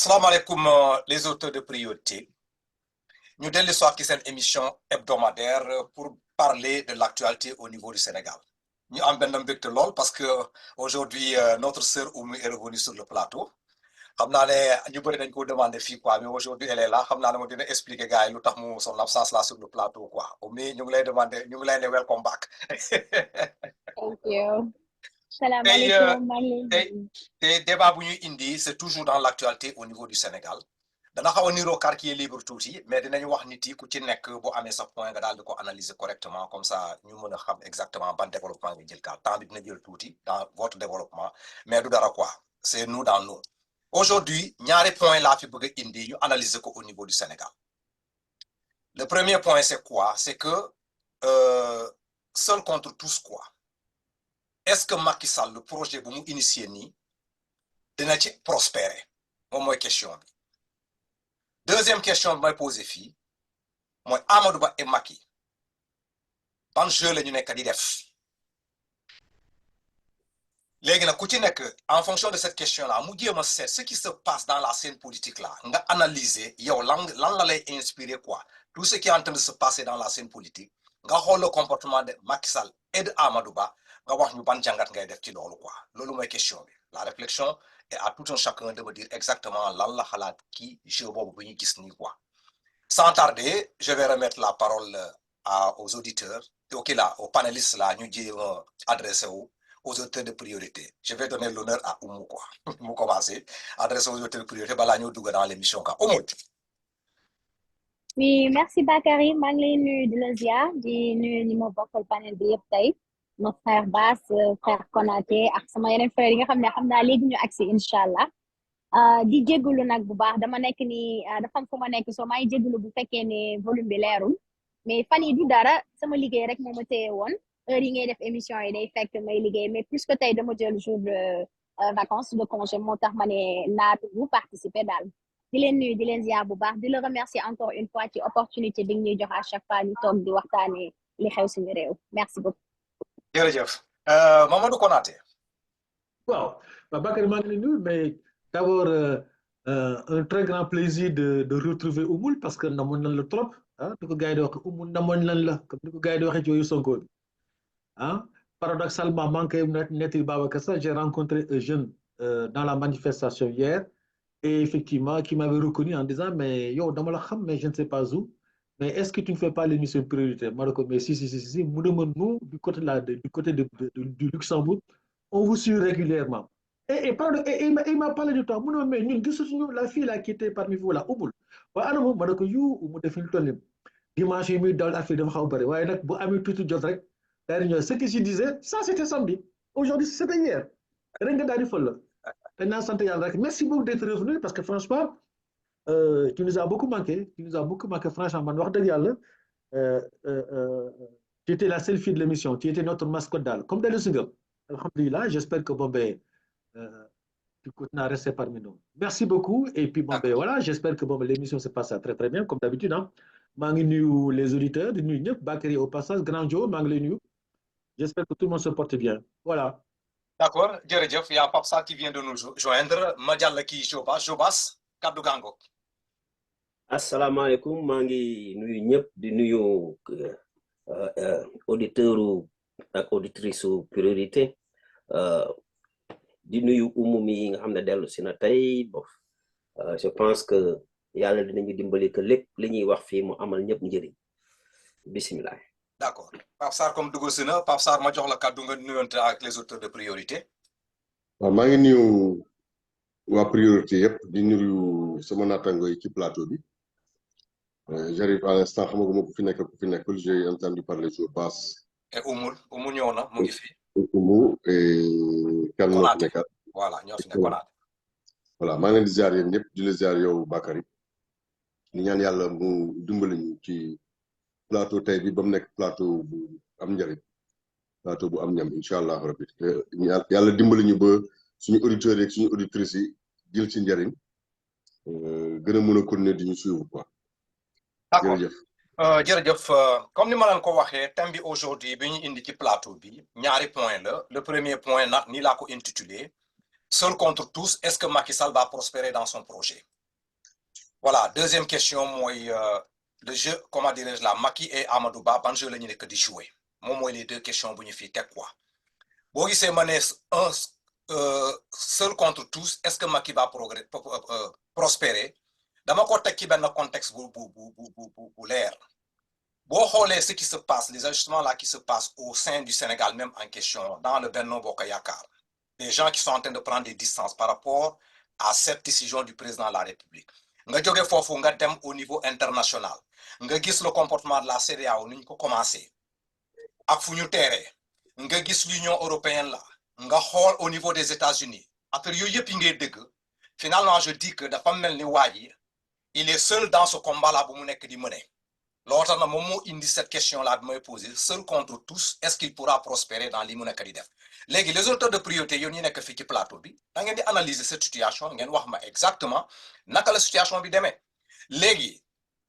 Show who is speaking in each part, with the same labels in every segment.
Speaker 1: Salam alaikum les auteurs de priorité. Nous dellu soir qui c'est une émission hebdomadaire pour parler de l'actualité au niveau du Sénégal. Nous avons bien de l'ol parce que aujourd'hui notre sœur Oumou est revenue sur le plateau. Xam naa ne ñu bëri dañ ko demander fii quoi mais aujourd'hui elle est là xam naa ne mo dina expliquer gars yi lu tax mu son absence là sur le plateau quoi. Oumou ñu ngi lay demander ñu ngi lay ne welcome back.
Speaker 2: Thank you. Salam alaikum.
Speaker 1: Tey débat bu ñuy indi c'est toujours dans l'actualité au niveau du Sénégal. Dana xaw a niroo quartier libre tuuti mais dinañu wax nit yi ku ci nekk boo amee sa point nga daal di ko analyser correctement comme ça ñu mën a xam exactement ban développement nga jël temps bi dina jël tuuti dans votre développement mais du dara quoi c'est nous dans nous. Aujourd'hui ñaari point laa fi bëgg a indi ñu analyser ko au niveau du Sénégal. Le premier point c'est quoi? C'est que seul contre tous quoi. Est-ce que Macky Sall le projet bu mu initié nii dina ci prospérer moom mooy question bi. Deuxième question bi may posé fii mooy Amadou Ba et Macky ban jeu la ñu nekk di def léegi nag ku ci nekk en fonction de cette question là mu jéem a seet ce qui se passe dans la scène politique là nga analyser yow lan la lay inspirer quoi tout ce qui est en train de se passer dans la scène politique nga xool le comportement de Macky Sall et de Amadou Ba nga wax ñu ban jàngat ngay def ci loolu quoi loolu mooy question bi la réflexion et à tout un chacun de me dire exactement lan la xalaat kii jeu boobu bu ñu gis nii quoi. Sans tarder je vais remettre la parole aux auditeurs aux panélistes là ñu jéem a adressé wu aux auteurs de priorité je vais donner l'honneur à Oumou quoi mu commencer adressé aux auteurs de priorité balaa ñoo dugg dans l'émission quoi Oumou.
Speaker 2: Oui, merci Bakary maa ngi lay nuyu di la ziar di nuyu ñi ma bokkal panel bi yëpp tey mon frère Bass frère Konaté ak sama yeneen frère yi nga xam ne xam naa léegi ñu agsi incha allah di jégalu nag bu baax dama nekk ni dafa am fu ma nekk soo maa ngi jégalu bu fekkee ne volume bi leerul mais fan yi du dara sama liggéey rek moo ma téye woon heure yi ngay def émission yi day fekk may liggéey mais plus que tey dama jël jour de vacances de congé moo tax ma ne naatu bu participer daal di leen nuyu di leen ziar bu baax di la remercier encore une fois ci opportunité bi ñuy jox à chaque fois ñu toog di waxtaanee li xew suñu réew merci beaucoup.
Speaker 1: jërëjëf Mamadou Konaté.
Speaker 3: waaw Bakary maa ngi lay nuyu mais d'abord un très grand plaisir de retrouver Oumoul parce que namoon nañ la trop ah ni ko gars yi di wax Oumoul namoon nañ la comme ni ko gars yi di waxee ci yooyu Sonko bi ah paradoxalement maa ngi koy nettali Babacar sax j'ai rencontré un jeune dans la manifestation hier et effectivement qui m'avait reconnu en disant mais yow dama la xam mais je ne sais pas où mais est-ce que tu ne fais pas l'émission prioritaire ma ne ko mais si mu ne ma nous du côté du Luxembourg on vous suit régulièrement et il m'a parlé de toi mu ne mais ñun gisuñu la fille là qui était parmi vous là Oumoul waaye ana moom ma ne ko mu def lu toll nii dimanche yi muy dawal affaire dafa xaw a bëri waaye nag bu amee tuuti jot rek daal di ñëw ce que je disais ça c'était samedi aujourd'hui c'était hier ren nga daal di fël la dañ naan sant yàlla rek merci beaucoup d'être revenu parce que franchement tu nous as beaucoup manqué franchement man wax dëgg yàlla tu étais la seule fille de l'émission tu étais notre mascotte daal comme dellu si nga alhamdulilah j'espère que tu continues à rester parmi nous merci beaucoup et puis voilà j'espère que l'émission se passe très très bien comme d'habitude ah maa ngi nuyu les auditeurs di nuyu ñëpp Bakary au passage grand Joe maa ngi lay nuyu j'espère que tout le monde se porte bien voilà.
Speaker 1: D'accord jërëjëf y a Pape Sarr qui vient de nous joindre ma jàll kii Jobas kaddu gango.
Speaker 4: asalaamaaleykum maa ngi nuyu ñëpp di nuyu auditeurs ak auditrices su priorité di nuyu Oumou mi nga xam ne dellu si na tey bon je pense que yàlla dinañu dimbali que lépp li ñuy wax fii mu amal ñëpp njëriñ bisimilah.
Speaker 1: D'accord Pape Sarr comme dugg si na Pape Sarr ma jox la kàddu nga nuyonte ak les auteurs de priorité.
Speaker 5: waaw maa ngi nuyu waa priorité yëpp di nuyu sama naataango yi ci plateau bi j'arrive à l'instant xamaguma ku fi nekk ku fi nekkul j'ai entendu parler de Bass.
Speaker 1: et Oumou ñëw na mu ngi fi.
Speaker 5: Oumou et kan moo fi nekkaat.
Speaker 1: voilà ñoo fi nekk Konaté.
Speaker 5: voilà maa ngi leen di ziar yéen ñëpp di la ziar yow Bakary di ñaan yàlla mu dimbali ñu ci plateau tey bi ba mu nekk plateau bu am njëriñ plateau bu am ñam incha allah rabbi yàlla dimbali ñu ba suñu auditeurs yi suñu auditrices yi jël ci njëriñ gën a mën a continuer di ñu suivre quoi.
Speaker 1: d'accord jërëjëf comme ni ma leen ko waxee thème bi aujourd'hui bi ñu indi ci plateau bi ñaari point la le premier point nag nii laa ko intitulé Seul contre tous, est-ce que Macky Sall va prospérer dans son projet? Voilà, deuxième question, moi, le jeu, comment dirais-je là, Macky et Amadou Ba, ban jeu la ñu nekk di jouer. Moi, les deux questions bu ñu fi teg quoi. Boo gisee ma ne seul contre tous, est-ce que Macky va prospérer? Dama ko teg ci benn contexte bu leer. Boo xoolee ce qui se passe, les ajustements là qui se passent au sein du Sénégal, même en question, dans le Benno Bokk Yakaar, des gens qui sont en train de prendre des distances par rapport à cette décision du président de la République. Nga jóge foofu nga dem au niveau international nga gis le comportement de la CEDEAO ni ñu ko commencé ak fu ñu teeree nga gis l'Union européenne là nga xool au niveau des États-Unis après yooyu yëpp yi ngay dégg finalement je dis que dafa mel ni waa ji il est seul dans ce combat là bu mu nekk di mener loolu tax na moom moo indi cette question là bi may poser seul contre tous est-ce qu'il pourra prospérer dans li mu nekk di def léegi les auteurs de priorité yow ñu nekk fii ci plateau bi da ngeen di analyser cette situation ngeen wax ma exactement naka la situation bi demee léegi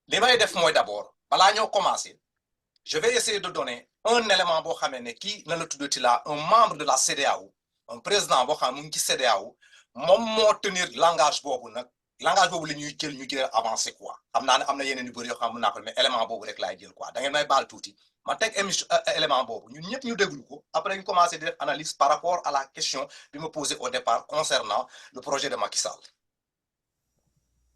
Speaker 1: li may def mooy d'abord balaa ñoo commencer je vais essayer de donner un élément boo xamee ne kii na la tuddati la un membre de la CEDEAO un président boo xam mu ngi ci CEDEAO moom moo tenir langage boobu nag langage boobu la ñuy jël ñu gën a avancer quoi xam naa ne am na yeneen yu bëri yoo xam mën naa ko mais élément boobu rek laay jël quoi da ngeen may baal tuuti ma teg élément boobu ñun ñëpp ñu déglu ko après ñu commencer di def analyse par rapport à la question bi ma posée au départ concernant le projet de Macky Sall.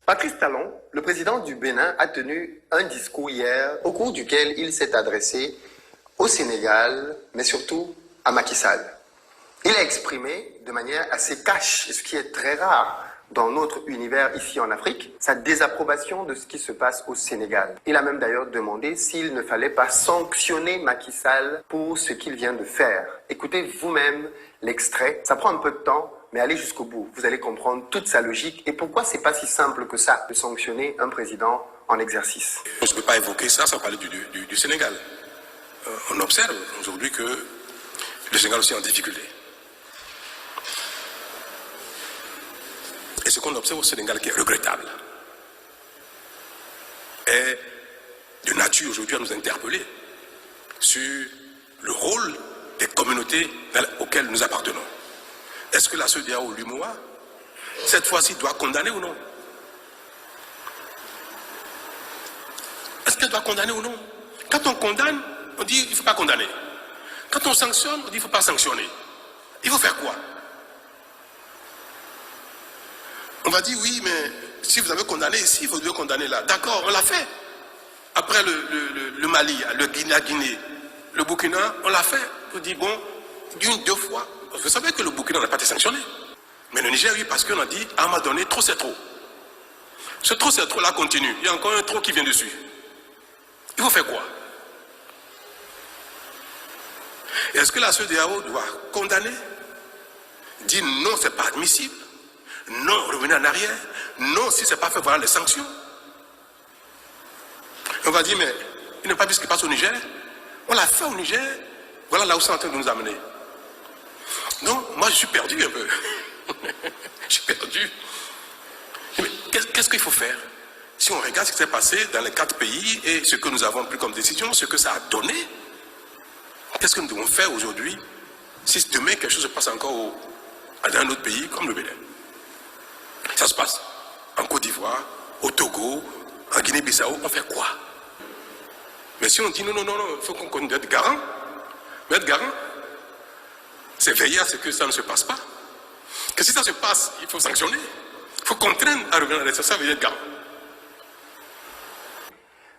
Speaker 6: Patrice Talon, le président du Bénin, a tenu un discours hier au cours duquel il s'est adressé au Sénégal, mais surtout à Macky Sall. Il a exprimé de manière assez cash, ce qui est très rare dans notre univers ici en Afrique, sa désapprobation de ce qui se passe au Sénégal. Il a même d'ailleurs demandé s'il ne fallait pas sanctionner Macky Sall pour ce qu'il vient de faire. Écoutez vous-même l'extrait, ça prend un peu de temps, mais allez jusqu'au bout. Vous allez comprendre toute sa logique et pourquoi c'est pas si simple que ça de sanctionner un président en exercice.
Speaker 7: On ne peut pas évoquer ça sans parler du Sénégal. On observe aujourd'hui que le Sénégal aussi est en difficulté. Et ce qu'on observe au Sénégal qui est regrettable est de nature aujourd'hui à nous interpeller sur le rôle des communautés auxquelles nous appartenons. Est-ce que la CEDEAO ou l'UMOA, cette fois-ci, doit condamner ou non? Est-ce qu'elle doit condamner ou non? Quand on condamne, on dit qu'il ne faut pas condamner. Quand on sanctionne, on dit qu'il ne faut pas sanctionner. Il faut faire quoi? On va dire oui, mais si vous avez condamné ici, vous devez condamner là. D'accord, on l'a fait. Après le Mali, la Guinée, le Burkina, on l'a fait. On dit bon, d'une, deux fois. Vous savez que le Burkina n'a pas été sanctionné. Mais le Niger, oui, parce qu'on a dit, à un moment donné, trop c'est trop. Ce trop c'est trop là continue. Il y a encore un trop qui vient dessus. Il faut faire quoi? Est-ce que la CEDEAO doit condamner? Dire non, c'est pas admissible. Non, revenir en arrière. Non, si c'est pas fait, voilà les sanctions. On va dire, mais il n'est pas vu ce qui passe au Niger. On l'a fait au Niger. Voilà là où c'est en train de nous amener. Donc, moi, je suis perdu un peu. Je suis perdu. Mais qu'est-ce qu'il faut faire? Si on regarde ce qui s'est passé dans les 4 pays et ce que nous avons pris comme décision, ce que ça a donné, qu'est-ce que nous devons faire aujourd'hui si demain quelque chose se passe encore dans un autre pays comme le Bénin? Ça se passe en Côte d'Ivoire, au Togo, en Guinée-Bissau, on fait quoi? Mais si on dit non, il faut qu'on doit être garant. Mais être garant, c'est veiller à ce que ça ne se passe pas. Que si ça se passe, il faut sanctionner. Il faut contraindre à revenir à l'état, ça veut dire être garant.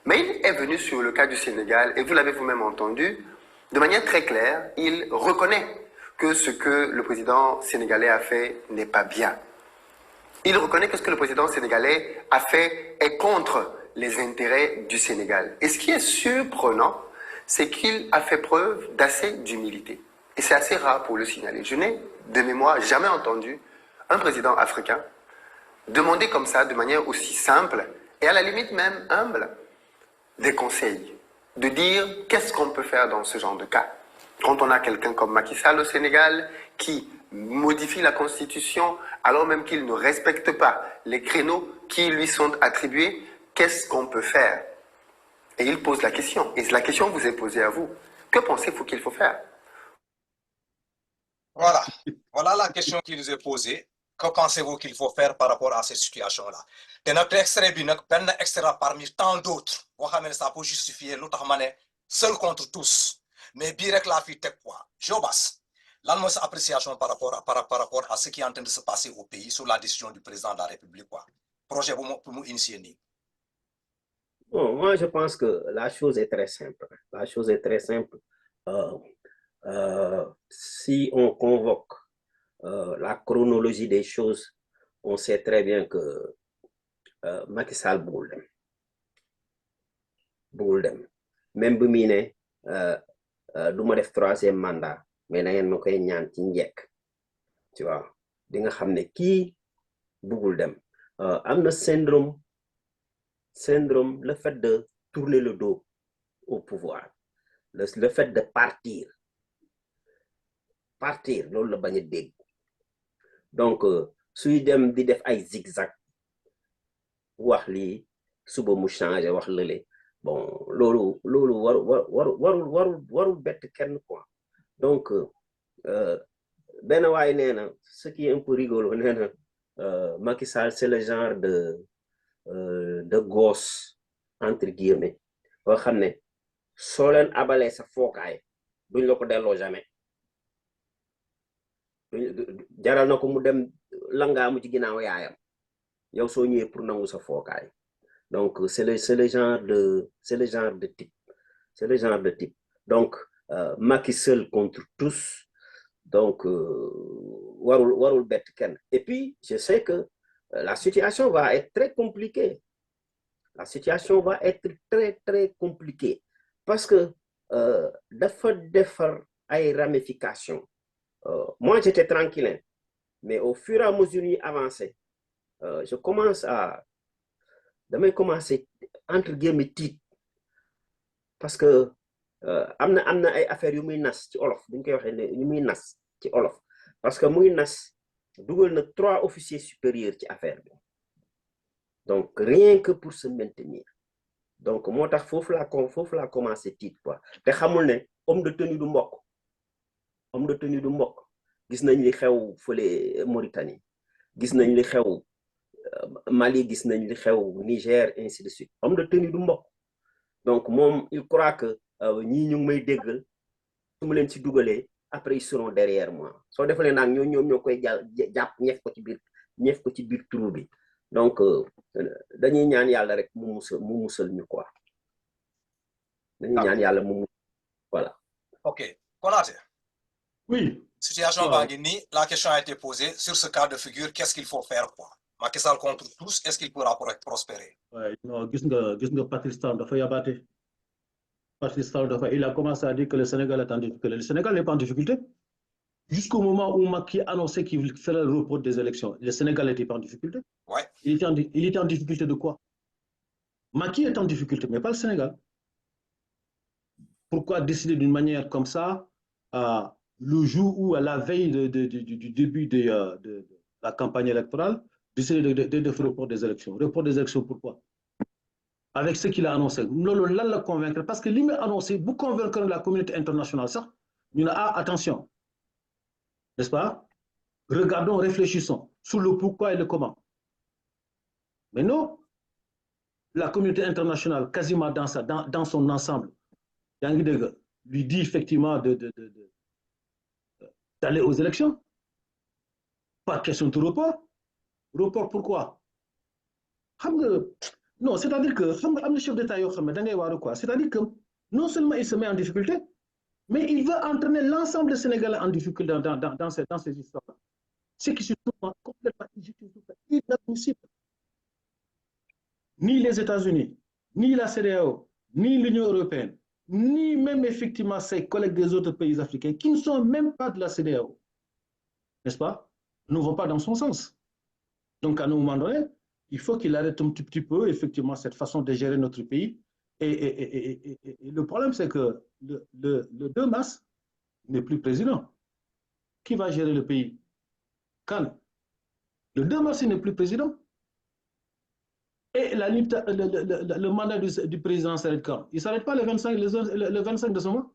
Speaker 6: Mais il est venu sur le cas du Sénégal, et vous l'avez vous-même entendu, de manière très claire, il reconnaît que ce que le président sénégalais a fait n'est pas bien. Il reconnaît que ce que le président sénégalais a fait est contre les intérêts du Sénégal. Et ce qui est surprenant, c'est qu'il a fait preuve d'assez d'humilité. Et c'est assez rare pour le signaler. Je n'ai de mémoire jamais entendu un président africain demander comme ça, de manière aussi simple, et à la limite même humble, des conseils. De dire qu'est-ce qu'on peut faire dans ce genre de cas. Quand on a quelqu'un comme Macky Sall au Sénégal qui modifie la Constitution alors même qu'il ne respecte pas les créneaux qui lui sont attribués, qu'est-ce qu'on peut faire? Et il pose la question. Et la question vous est posée à vous. Que pensez-vous qu'il faut faire?
Speaker 1: Voilà. Voilà la question qui nous est posée. Que pensez-vous qu'il faut faire par rapport à cette situation-là? Et notre extrait, un extrait parmi tant d'autres, ça peut justifier l'autre seul contre tous. Mais direct la vie, quoi? Jobas. Là, notre appréciation par rapport à ce qui est en train de se passer au pays sous la décision du président de la République, quoi. Projet pour nous initier.
Speaker 4: Bon, moi, je pense que la chose est très simple. La chose est très simple. Si on convoque la chronologie des choses, on sait très bien que Macky Sall bëggul dem même bu muy ne du ma def 3e mandat mais na ngeen ma koy ñaan ci njekk tu vois di nga xam ne kii bëggul dem am na syndrome le fait de tourner le dos au pouvoir le fait de partir loolu la bañ a dégg donc suy dem di def ay zigzag wax lii suba mu changé wax lële bon loolu warul bett kenn quoi donc benn waay nee na ce qui est un peu rigolo nee na Macky Sall c'est le genre de gosse entre guillemets boo xam ne soo leen abalee sa fookaay duñ la ko delloo jamais jaral na ko mu dem langaamu ci ginnaaw yaayam yow soo ñëwee pour nangu sa fookaay donc c'est le genre de type donc Macky seul contre tous donc warul bett kenn et puis je sais que la situation va être très compliquée très compliquée parce que dafa defar ay ramifications moi j'étais tranquille mais au fur et à mesure yi avancé je commence damay commencer entre guillemets tiit parce que am na ay affaires yu muy nas ci olof buñ koy waxee ne yu muy nas ci olof parce que muy nas dugal na 3 officiers supérieurs ci affaire bi donc rien que pour se maintenir donc moo tax foofu laa commencé tiit quoi te xamul ne homme de tenue du mbokk gis nañ li xew fële Mauritanie gis nañ li xew Mali gis nañ li xew Niger ainsi de suite homme de tenue du mbokk donc moom il croit que ñii ñu ngi may déggal su ma leen ci dugalee après ils seront derrière moi soo defalee nag ñoom ñoo koy jàpp ñeef ko ci biir trou bi donc dañuy ñaan yàlla rek mu musal ñu quoi dañuy ñaan yàlla mu voilà.
Speaker 1: Ok Konaté.
Speaker 3: Oui.
Speaker 1: Situation Bangini, la question a été posée sur ce cas de figure, qu'est-ce qu'il faut faire quoi? Macky Sall contre tous, est-ce qu'il pourra prospérer?
Speaker 3: Ouais, non, gis nga Patrice Talon dafa yabaate. Patrice Talon il a commencé à dire que le Sénégal est en difficulté. Le Sénégal n'est pas en difficulté. Jusqu'au moment où Macky annonçait qu'il ferait le report des élections, le Sénégal n'était pas en difficulté.
Speaker 1: Ouais.
Speaker 3: Il était en difficulté de quoi? Macky est en difficulté, mais pas le Sénégal. Pourquoi décider d'une manière comme ça le jour où, à la veille du début de la campagne électorale, décider de faire le report des élections? Report des élections, pourquoi? Avec ce qu'il a annoncé. Lolo là le convaincre parce que lui a annoncé vous convaincre la communauté internationale ça. Nous attention. N'est-ce pas? Regardons, réfléchissons sur le pourquoi et le comment. Mais non, la communauté internationale quasiment dans son ensemble lui dit effectivement d'aller aux élections. Pas question de report. Report pourquoi? Non, c'est-à-dire que le chef d'État, c'est-à-dire que non seulement il se met en difficulté, mais il veut entraîner l'ensemble des Sénégalais en difficulté dans ces histoires-là. Ce qui se trouve complètement inadmissible. Ni les États-Unis, ni la CEDEAO, ni l'Union européenne, ni même effectivement ses collègues des autres pays africains qui ne sont même pas de la CEDEAO, n'est-ce pas, ne vont pas dans son sens. Donc, à un moment donné, il faut qu'il arrête un petit peu, effectivement, cette façon de gérer notre pays. Et le problème, c'est que le 2 mars n'est plus président. Qui va gérer le pays? Quand le 2 mars, il n'est plus président. Et le mandat du président s'arrête quand? Il ne s'arrête pas le 25 de ce mois?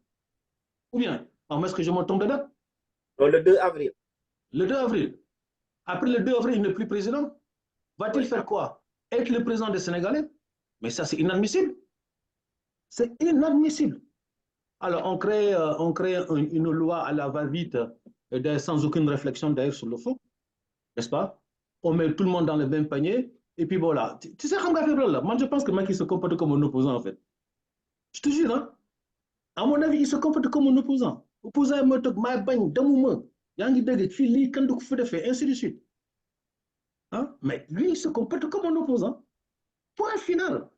Speaker 3: Ou bien, est-ce que je me trompe dedans?
Speaker 4: Le 2 avril.
Speaker 3: Le 2 avril. Après le 2 avril, il n'est plus président. Va-t-il faire quoi? Être le président des Sénégalais? Mais ça, c'est inadmissible. C'est inadmissible. Alors, on crée une loi à la va-vite, sans aucune réflexion d'ailleurs sur le fond, n'est-ce pas? On met tout le monde dans le même panier, et puis voilà. Tu sais, moi, je pense que Macky se comporte comme un opposant, en fait. Je te jure, hein? À mon avis, il se comporte comme un opposant. Opposant, ainsi de suite. Hein? Mais lui, il se comporte comme un opposant. Point final.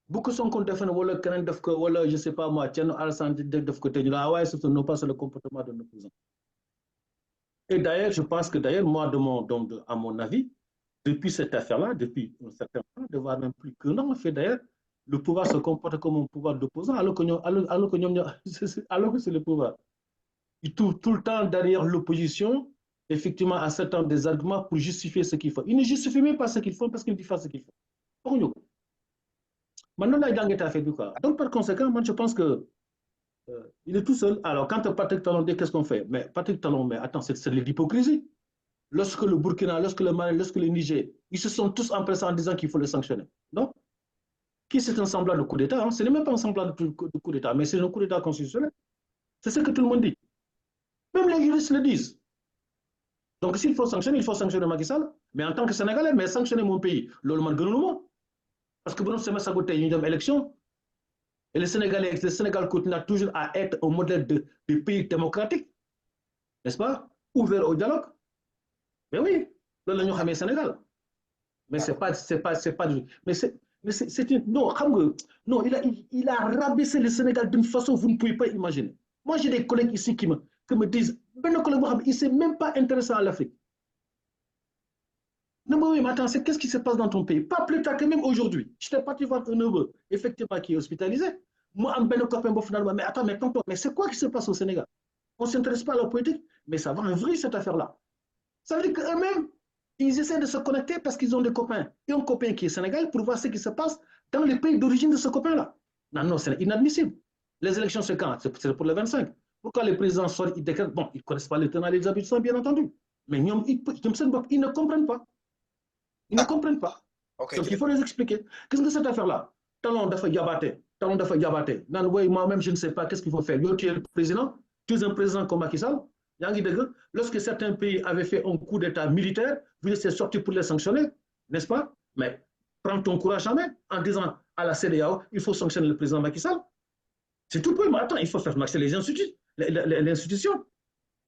Speaker 3: Beaucoup sont contre wala je sais pas moi, Tiano Alassane def ko teñu la ouais, ce n'est pas le comportement d'un opposant. Et d'ailleurs, je pense que d'ailleurs, moi, à mon avis, depuis cette affaire-là, depuis un certain temps, de voir même plus qu'un an, fait d'ailleurs, le pouvoir se comporte comme un pouvoir d'opposant, alors que c'est le pouvoir. Il trouve tout le temps derrière l'opposition, effectivement, à certains des arguments pour justifier ce qu'il faut. Il ne justifie même pas ce qu'ils font parce qu'ils disent ce qu'ils font. Maintenant, là, il a fait du quoi. Donc, par conséquent, moi, je pense que il est tout seul. Alors, quand Patrick Talon dit qu'est-ce qu'on fait? Mais Patrick Talon, mais attends, c'est de l'hypocrisie. Lorsque le Burkina, lorsque le Mali, lorsque le Niger, ils se sont tous empressés en disant qu'il faut les sanctionner. Non? Qui c'est un semblant de coup d'État? Hein? Ce n'est même pas un semblant de coup d'État, mais c'est un coup d'État constitutionnel. C'est ce que tout le monde dit. Même les juristes le disent. Donc, s'il faut sanctionner Macky Sall. Mais en tant que Sénégalais, mais sanctionner mon pays, parce que bon, c'est ma côté une élection. Et le Sénégal continue toujours à être un modèle de pays démocratique, n'est-ce pas? Ouvert au dialogue. Mais oui, le Sénégal. Mais c'est pas mais c'est une, non, il a rabaissé le Sénégal d'une façon que vous ne pouvez pas imaginer. Moi, j'ai des collègues ici qui me disent, ben il ne s'est même pas intéressé à l'Afrique. Non, mais oui, mais attends, qu'est-ce qui se passe dans ton pays? Pas plus tard que même aujourd'hui. Je t'ai parti voir un neveu, effectivement, qui est hospitalisé. Moi, un bel copain, finalement, mais attends, mais c'est quoi qui se passe au Sénégal? On ne s'intéresse pas à la politique, mais ça va en vrille, cette affaire-là. Ça veut dire qu'eux-mêmes, ils essaient de se connecter parce qu'ils ont des copains. Et un copain qui est sénégalais pour voir ce qui se passe dans les pays d'origine de ce copain-là. Non, c'est inadmissible. Les élections, c'est quand? C'est pour le 25. Pourquoi les présidents sortent, ils décrètent? Bon, ils ne connaissent pas les tenants et les aboutissants, bien entendu. Mais ils ne comprennent pas. Ils ne comprennent pas. Okay, donc, il faut les expliquer. Qu'est-ce que cette affaire-là? Talon d'affaires Yabaté. Moi-même, je ne sais pas qu'est-ce qu'il faut faire. Tu es le président, tu es un président comme Macky Sall. Lorsque certains pays avaient fait un coup d'État militaire, vous êtes sortis pour les sanctionner, n'est-ce pas? Mais prends ton courage en main en disant à la CEDEAO, il faut sanctionner le président Macky Sall. C'est tout le problème. Attends, il faut faire marcher les institutions.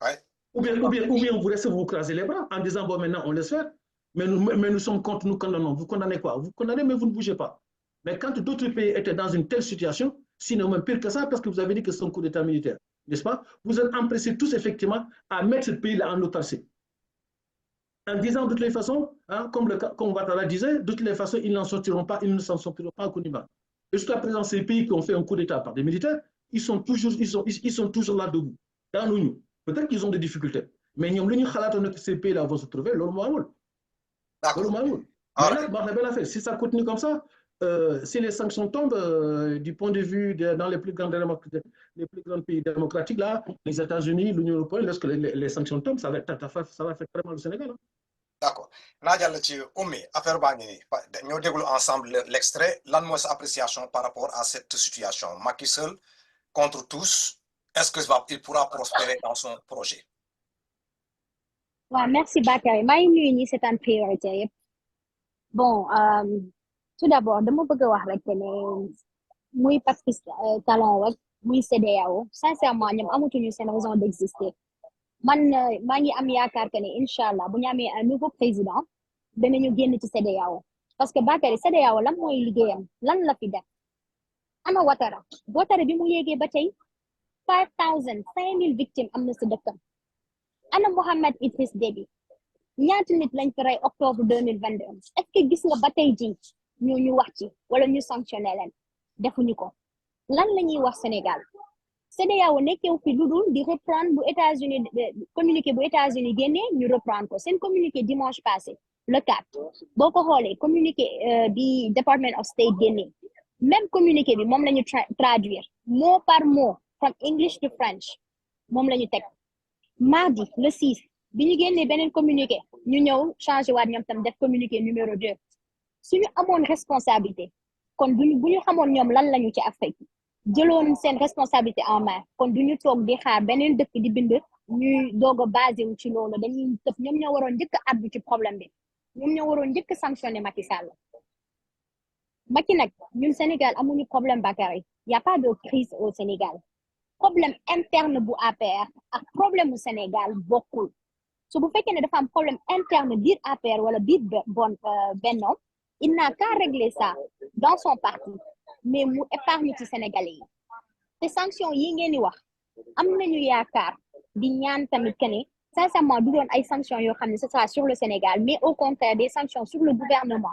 Speaker 3: Ouais. Ou bien vous laissez vous craser les bras en disant, bon, maintenant, on laisse faire. Mais nous sommes contre, nous condamnons. Vous condamnez quoi? Vous condamnez, mais vous ne bougez pas. Mais quand d'autres pays étaient dans une telle situation, sinon même pire que ça, parce que vous avez dit que c'est un coup d'État militaire, n'est-ce pas? Vous êtes empressés tous, effectivement, à mettre ce pays-là en autarcie. En disant de toutes les façons, hein, comme Ouattara disait, de toutes les façons, ils n'en sortiront pas, ils ne s'en sortiront pas au Koniba. Et jusqu'à présent, ces pays qui ont fait un coup d'État par des militaires, ils sont toujours là debout, dans nous. Peut-être qu'ils ont des difficultés. Mais ces pays-là vont se trouver, si ça continue comme ça, si les sanctions tombent, du point de vue dans les plus grands pays démocratiques, là, les États-Unis, l'Union européenne, lorsque les sanctions tombent, ça va faire très mal au Sénégal. Hein.
Speaker 1: D'accord. Nadia Oumi, affaire Bangini, nous déroulons ensemble l'extrait. L'annonce sa appréciation par rapport à cette situation. Macky Sall contre tous, est-ce qu'il pourra prospérer dans son projet?
Speaker 2: Ouais, merci Bakary. C'est une priorité. Bon, tout d'abord, je veux wax rek ne muy Patrick Talon rek muy CEDEAO sincèrement ñoom amatuñu seen raison d'exister man maa ngi am yaakaar que ne incha allah bu ñu amee un nouveau président danañu génn ci CEDEAO parce que Bakary CEDEAO lan mooy liggéeyam lan la fi def ana Ouattara bi mu yéegee ba tey 5000 victimes am na si dëkkam ana Mohamed Idriss Déby ñaata nit lañ ko rey octobre 2022 est-ce que gis nga ba tey ji ñu wax ci wala ñu sanctionné leen defuñu ko lan la ñuy wax Sénégal CEDEAO nekkew fi lu dul di reprendre bu États-Unis communiqué bu États-Unis génnee ñu reprendre ko seen communiqué dimanche passé le 4 boo ko xoolee communiqué bi Department of State génnee même communiqué bi moom la ñu traduire mot par mot from English to French moom la ñu teg mardi le 6 bi ñu génnee beneen communiqué ñu ñëw changé waat ñoom tam def communiqué numéro 2 suñu amoon responsabilité kon bu ñu xamoon ñoom lan lañu ci Afrique jëloon seen responsabilité en main kon duñu toog di xaar beneen dëkk di bind ñuy doog a basé wu ci loolu dañuy tëf ñoom ñoo waroon njëkk a addu ci problème bi ñoom ñoo waroon njëkk a sanctionné Macky Sall Macky nag ñun Sénégal amuñu problème Bakary y a pas de crise au Sénégal problème interne bu APR ak problème mu Sénégal bokkul su bu fekkee ne dafa am problème interne biir APR wala biir Benno il n'a qu'à régler ça dans son parti mais mu épargne ci Sénégalais yi te sanction yi ngeen di wax am nañu yaakaar di ñaan tamit que ne sincèrement du doon ay sanctions yoo xam ne ce sera sur le Sénégal mais au contraire des sanctions sur le gouvernement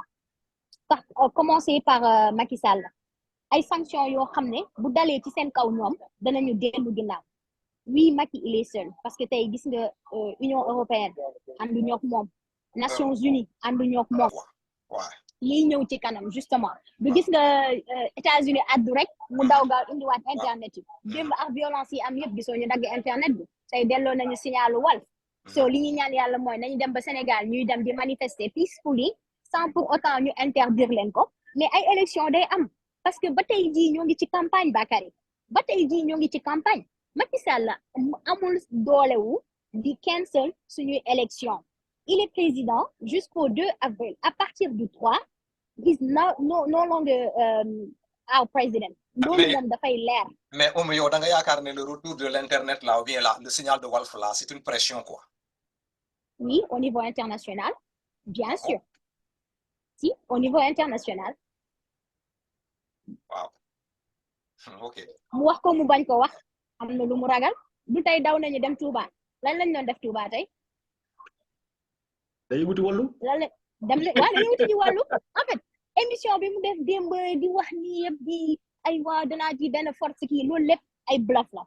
Speaker 2: commencer par Macky Sall ay sanctions yoo xam ne bu dalee ci seen kaw ñoom danañu dellu ginnaaw oui Macky il est seul parce que tey gis nga Union européenne ànduñoo ak moom Nations Unies ànduñoo ak moom lii ñëw ci kanam justement du gis nga États-Unis addu rek mu daw gaaw indiwaat internet yi démb ak violence yi am yëpp gisoo ñu dagg internet bi tey delloo nañu signalu Walf so li ñu ñaan yàlla mooy nañu dem ba Sénégal ñuy dem di manifester peacefully sans pour autant ñu interdire leen ko mais ay élection day am parce que ba tey jii ñoo ngi ci campagne Bakary ba tey jii ñoo ngi ci campagne Macky Sall amul doolewu di cancel suñuy élection il est président jusqu'au 2 avril à partir du 3 he's no longer our president loolu moom dafay leer
Speaker 1: mais yow da nga yaakaar ne le retour de l'internet là ou bien là le signal de Walf là c'est une pression quoi
Speaker 2: oui au niveau international bien sûr si au niveau international
Speaker 1: waaw ok
Speaker 2: mu wax ko mu bañ ko wax am na lu mu ragal du tey daw nañu dem Touba lan lañ doon def Touba tey
Speaker 3: dañuy wuti wàllu
Speaker 2: lan la dem le waaw dañuy wuti ji wàllu en fait émission bi mu def démb di wax ni yëpp di ay waa danaa ji benn force kii loolu lépp ay bluff la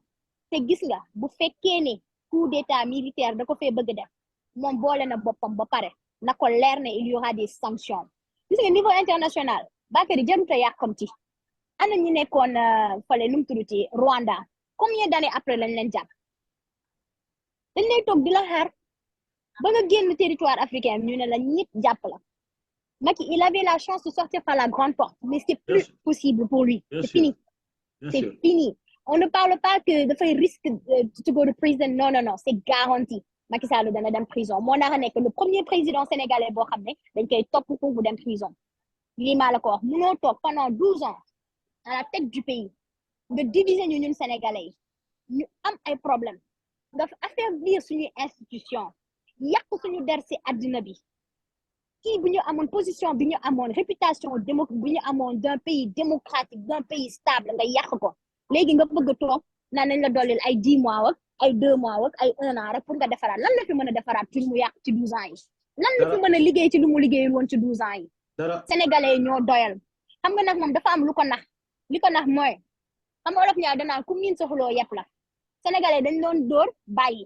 Speaker 2: te gis nga bu fekkee ne coup d'état militaire da ko fee bëgg def moom boole na boppam ba pare na ko leer ne il y aura des sanctions gis nga niveau international Bakary jarut a yàkkamti ana ñu nekkoon fale nu mu tuddati Rwanda combien d'années après lañ leen jàpp dañ lay toog di la xaar ba nga génn territoire africain ñu ne la ñëpp jàpp la Macky il avait la chance de sortir par la grande porte mais c'est plus possible pour lui c'est fini c'est fini on ne parle pas que dafay risque to go to prison non c'est garanti Macky Sall dana dem prison moo nara nekk le premier président sénégalais boo xam ne dañ koy topp pour mu dem prison lii maa la ko wax munoo toog pendant 12 ans à la tête du pays nga diviser ñu ñun sénégalais yi ñu am ay problème nga affaiblir suñuy institution yàq suñu der ci àddina bi kii bu ñu amoon position bi ñu amoon réputation bi ñu amoon d'un pays démocratique d'un pays stable nga yàq ko léegi nga bëgg a toog naan nañ la dollil ay 10 mois ak ay 2 mois ak ay 1 an rek pour nga defaraat lan la fi mën a defaraat ci lu mu yàq ci 12 ans yi lan la fi mën a liggéey ci lu mu liggéeyul woon ci 12 ans yi sénégalais yi ñoo doyal xam nga nag moom dafa am lu ko nax li ko nax mooy xam nga olof ñaar danaa ku miin soxloo yëpp la sénégalais dañ doon dóor bàyyi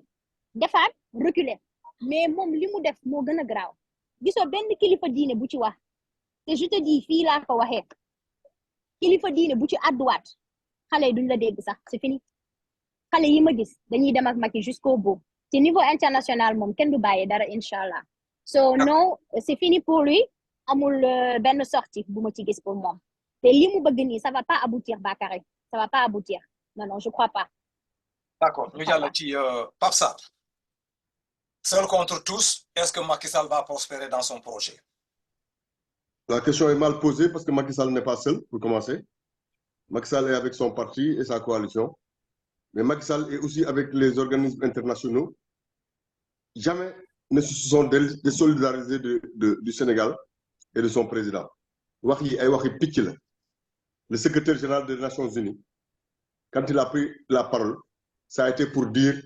Speaker 2: defaat reculer mais moom li mu def moo gën a garaaw gisoo benn kilifa diine bu ci wax te je te dis fii laa ko waxee kilifa diine bu ci àdduwaat xale yi duñ la dégg sax c'est fini xale yi ma gis dañuy dem ak Macky jusqu'au bout ci niveau international moom kenn du bàyyi dara inshallah so non c'est fini pour lui amul benn sortie bu ma ci gis pour moom te li mu bëgg nii ça va pas aboutir Bakary ça va pas aboutir non je crois pas
Speaker 1: d'accord ñu jàll ci Pape Sarr seul contre tous est-ce que Macky Sall va prospérer dans son projet?
Speaker 5: La question est mal posée parce que Macky Sall n'est pas seul pour commencer. Macky Sall est avec son parti et sa coalition, mais Macky Sall est aussi avec les organismes internationaux. Jamais ne se sont désolidarisés du Sénégal et de son président. Le secrétaire général des Nations Unies, quand il a pris la parole, ça a été pour dire,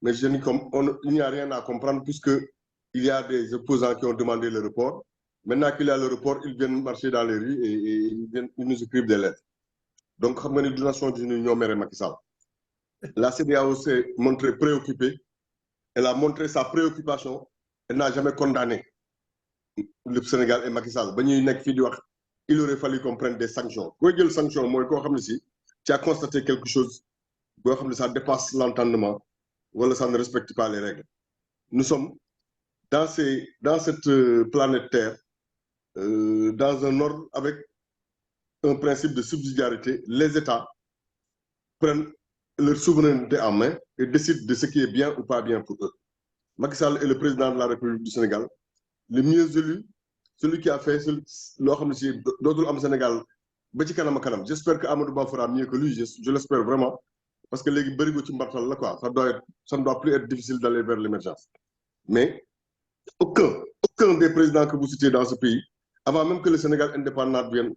Speaker 5: mais je dis il n'y a rien à comprendre puisqu'il y a des opposants qui ont demandé le report. Maintenant qu'il y a le report, ils viennent marcher dans les rues et ils nous écrivent des lettres. Donc, les Nations Unies ont mis Macky Sall. La CEDEAO s'est montrée préoccupée. Elle a montré sa préoccupation. Elle n'a jamais condamné le Sénégal et Macky Sall. Il aurait fallu qu'on prenne des sanctions. Quand il y a des sanctions, moi, tu as constaté quelque chose, ça dépasse l'entendement. voilà, ça ne respecte pas les règles. Nous sommes dans cette planète Terre, dans un ordre avec un principe de subsidiarité. Les États prennent leur souveraineté en main et décident de ce qui est bien ou pas bien pour eux. Macky Sall est le président de la République du Sénégal, le mieux élu, celui qui a fait d'autres am Sénégal. J'espère que Amadou Ba fera mieux que lui, je l'espère vraiment, parce que les ça ne doit plus être difficile d'aller vers l'émergence. Mais aucun des présidents que vous citez dans ce pays, avant même que le Sénégal indépendant vienne,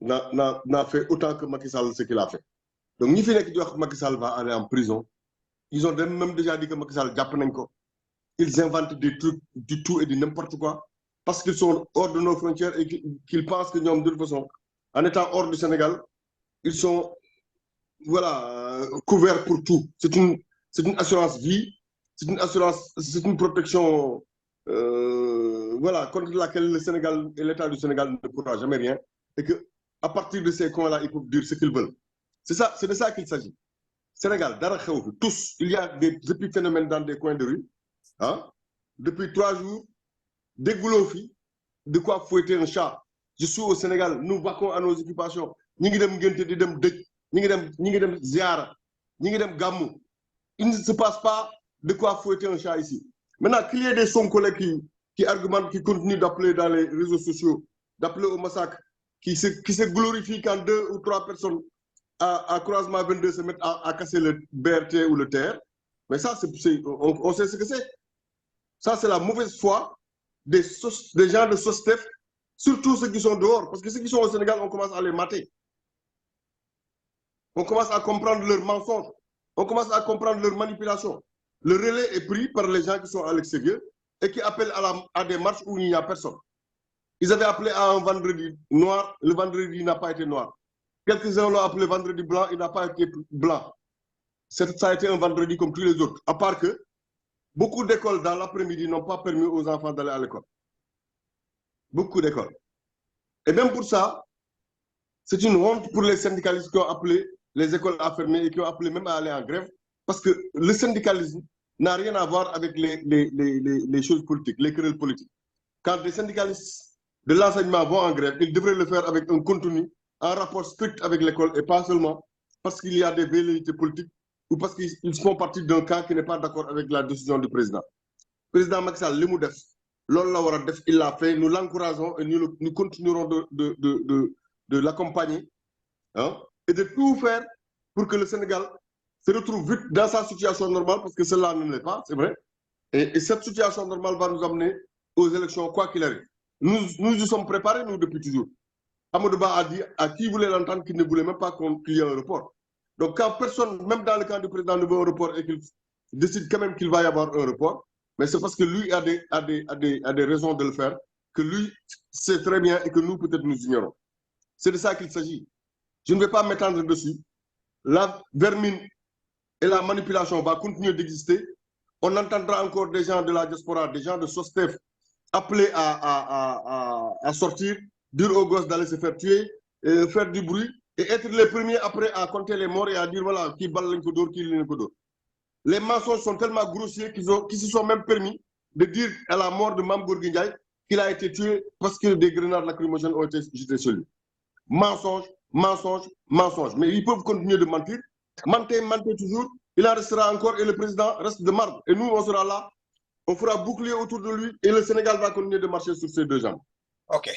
Speaker 5: n'a fait autant que Macky Sall ce qu'il a fait. Donc, ni fait que Macky Sall va aller en prison. Ils ont même déjà dit que Macky Sall Japonenko. Ils inventent des trucs du tout et de n'importe quoi parce qu'ils sont hors de nos frontières et qu'ils pensent que nous, de toute façon, en étant hors du Sénégal, ils sont couverts pour tout. C'est une assurance vie, c'est une protection contre laquelle le Sénégal et l'État du Sénégal ne pourra jamais rien. Et qu'à partir de ces coins-là, ils peuvent dire ce qu'ils veulent. C'est de ça qu'il s'agit. Sénégal, tous, il y a des épiphénomènes dans des coins de rue. Hein? Depuis 3 jours, des goulofi, de quoi fouetter un chat. Je suis au Sénégal, nous vaquons à nos occupations. Il ne se passe pas de quoi fouetter un chat ici. Maintenant, qu'il y ait des sons collègues qui argumentent, qui continuent d'appeler dans les réseaux sociaux, d'appeler au massacre, qui se glorifient quand 2 ou 3 personnes à croisement 22 se mettent à casser le BRT ou le TR. Mais ça, on sait ce que c'est. Ça, c'est la mauvaise foi des gens de SOSTEF, surtout ceux qui sont dehors. Parce que ceux qui sont au Sénégal, on commence à les mater. On commence à comprendre leurs mensonges. On commence à comprendre leurs manipulations. Le relais est pris par les gens qui sont à l'extérieur et qui appellent à des marches où il n'y a personne. Ils avaient appelé à un vendredi noir, le vendredi n'a pas été noir. Quelques-uns l'ont appelé vendredi blanc, il n'a pas été blanc. Ça a été un vendredi comme tous les autres, à part que beaucoup d'écoles dans l'après-midi n'ont pas permis aux enfants d'aller à l'école. Beaucoup d'écoles. Et même pour ça, c'est une honte pour les syndicalistes qui ont appelé les écoles à fermer et qui ont appelé même à aller en grève, parce que le syndicalisme n'a rien à voir avec les choses politiques, les querelles politiques. Quand les syndicalistes de l'enseignement vont en grève, ils devraient le faire avec un contenu, un rapport strict avec l'école et pas seulement parce qu'il y a des velléités politiques ou parce qu'ils font partie d'un camp qui n'est pas d'accord avec la décision du président. Le président Macky Sall, il l'a fait, nous l'encourageons et nous continuerons de l'accompagner, hein, et de tout faire pour que le Sénégal se retrouve vite dans sa situation normale, parce que cela ne l'est pas, c'est vrai. Et cette situation normale va nous amener aux élections, quoi qu'il arrive. Nous y sommes préparés, nous, depuis toujours. Amadou Ba a dit à qui voulait l'entendre qu'il ne voulait même pas qu'il y ait un report. Donc, quand personne, même dans le camp du président, ne veut un report et qu'il décide quand même qu'il va y avoir un report, mais c'est parce que lui a des raisons de le faire, que lui sait très bien et que nous, peut-être, nous ignorons. C'est de ça qu'il s'agit. Je ne vais pas m'étendre dessus. La vermine et la manipulation va continuer d'exister. On entendra encore des gens de la diaspora, des gens de SOSTEF appeler à sortir, dire aux gosses d'aller se faire tuer, faire du bruit, et être les premiers après à compter les morts et à dire voilà, qui balle l'incodor, qui l'incodor. Les mensonges sont tellement grossiers qu'ils se sont même permis de dire à la mort de Mame Gorgui Ndiaye qu'il a été tué parce que des grenades lacrymogènes ont été jetées sur lui. Mensonge, mensonge, mensonge. Mais ils peuvent continuer de mentir. Mentir toujours. Il en restera encore et le président reste de marbre. Et nous, on sera là. On fera bouclier autour de lui et le Sénégal va continuer de marcher sur ses 2 jambes.
Speaker 1: OK.